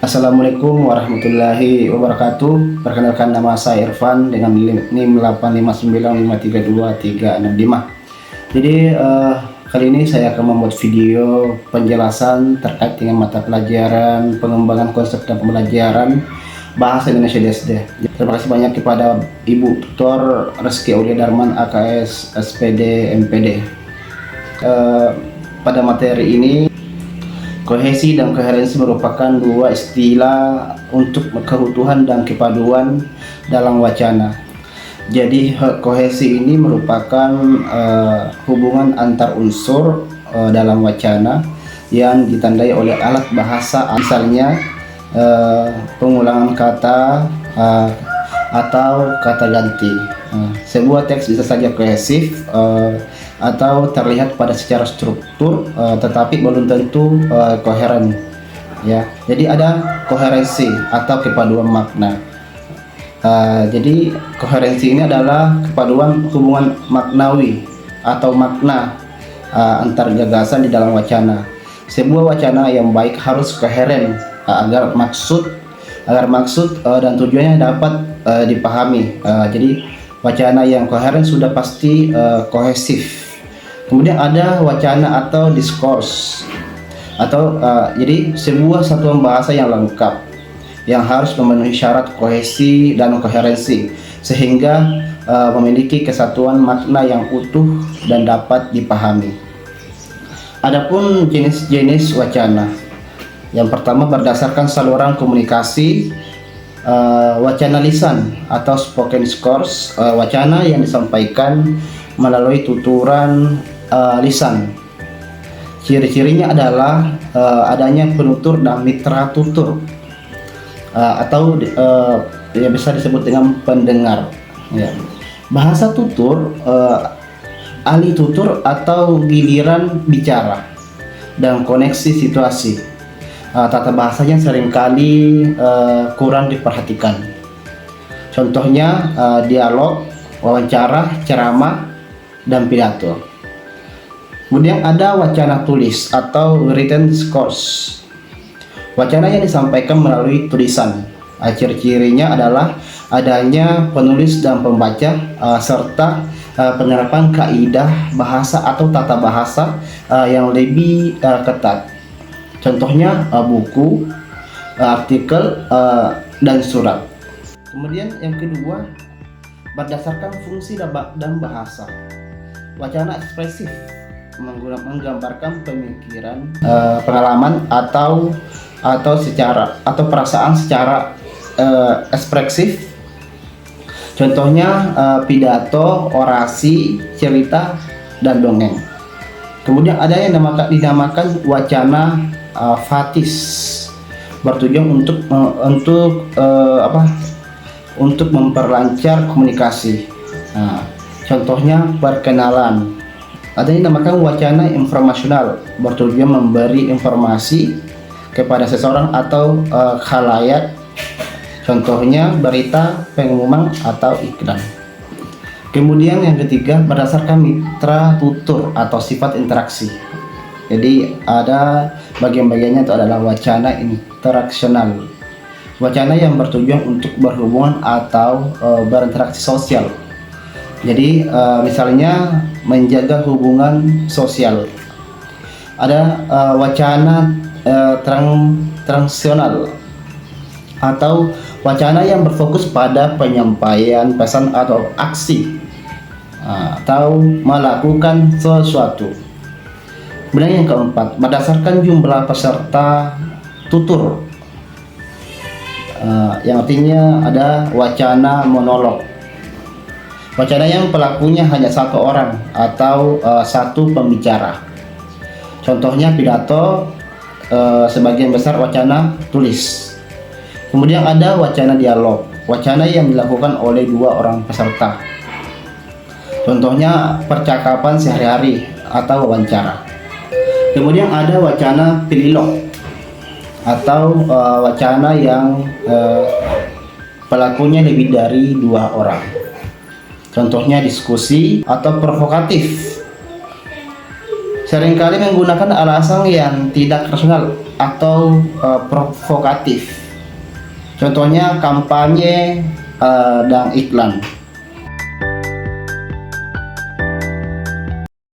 Assalamualaikum warahmatullahi wabarakatuh. Perkenalkan, nama saya Irfan dengan NIM 859532365. Jadi kali ini saya akan membuat video penjelasan terkait dengan mata pelajaran pengembangan konsep dan pembelajaran bahasa Indonesia di SD. Terima kasih banyak kepada Ibu Tutor Reski Aulia Darman AKS SPD MPD. Pada materi ini, kohesi dan koherensi merupakan dua istilah untuk keutuhan dan kepaduan dalam wacana. Jadi kohesi ini merupakan hubungan antar unsur dalam wacana yang ditandai oleh alat bahasa, misalnya pengulangan kata atau kata ganti. Sebuah teks bisa saja kohesif atau terlihat pada secara struktur, tetapi belum tentu koheren. Ya, jadi ada koherensi atau kepaduan makna. Jadi koherensi ini adalah kepaduan hubungan maknawi atau makna antar gagasan di dalam wacana. Sebuah wacana yang baik harus koheren agar maksud dan tujuannya dapat dipahami. Jadi wacana yang koheren sudah pasti kohesif. Kemudian ada wacana atau diskurs atau jadi sebuah satuan bahasa yang lengkap yang harus memenuhi syarat kohesi dan koherensi sehingga memiliki kesatuan makna yang utuh dan dapat dipahami. Adapun jenis-jenis wacana, yang pertama berdasarkan saluran komunikasi, wacana lisan atau spoken discourse, wacana yang disampaikan melalui tuturan lisan. Ciri-cirinya adalah adanya penutur dan mitra tutur, atau yang bisa disebut dengan pendengar. Ya. Bahasa tutur, ahli tutur atau giliran bicara dan koneksi situasi. Tata bahasanya seringkali kurang diperhatikan. Contohnya dialog, wawancara, ceramah, dan pidato. Kemudian ada wacana tulis atau written discourse. Wacana yang disampaikan melalui tulisan. Ciri-cirinya adalah adanya penulis dan pembaca, serta penerapan kaidah bahasa atau tata bahasa yang lebih ketat. Contohnya buku, artikel, dan surat. Kemudian yang kedua, berdasarkan fungsi dan bahasa. Wacana ekspresif menggambarkan pemikiran, pengalaman atau perasaan secara ekspresif. Contohnya pidato, orasi, cerita, dan dongeng. Kemudian ada yang dinamakan wacana fatis, bertujuan untuk memperlancar komunikasi. Contohnya perkenalan. Ada yang dinamakan wacana informasional, bertujuan memberi informasi kepada seseorang atau khalayak. Contohnya berita, pengumuman, atau iklan. Kemudian yang ketiga, berdasarkan mitra tutur atau sifat interaksi. Jadi ada bagian-bagiannya, itu adalah wacana interaksional, wacana yang bertujuan untuk berhubungan atau berinteraksi sosial. Jadi misalnya menjaga hubungan sosial. Ada wacana transaksional atau wacana yang berfokus pada penyampaian pesan atau aksi atau melakukan sesuatu. Kemudian yang keempat, berdasarkan jumlah peserta tutur, yang artinya ada wacana monolog. Wacana yang pelakunya hanya satu orang atau satu pembicara. Contohnya pidato, sebagian besar wacana tulis. Kemudian ada wacana dialog, wacana yang dilakukan oleh dua orang peserta. Contohnya percakapan sehari-hari atau wawancara. Kemudian ada wacana pililog atau wacana yang pelakunya lebih dari dua orang. Contohnya diskusi atau provokatif. seringkali menggunakan alasan yang tidak rasional atau provokatif. Contohnya kampanye dan iklan.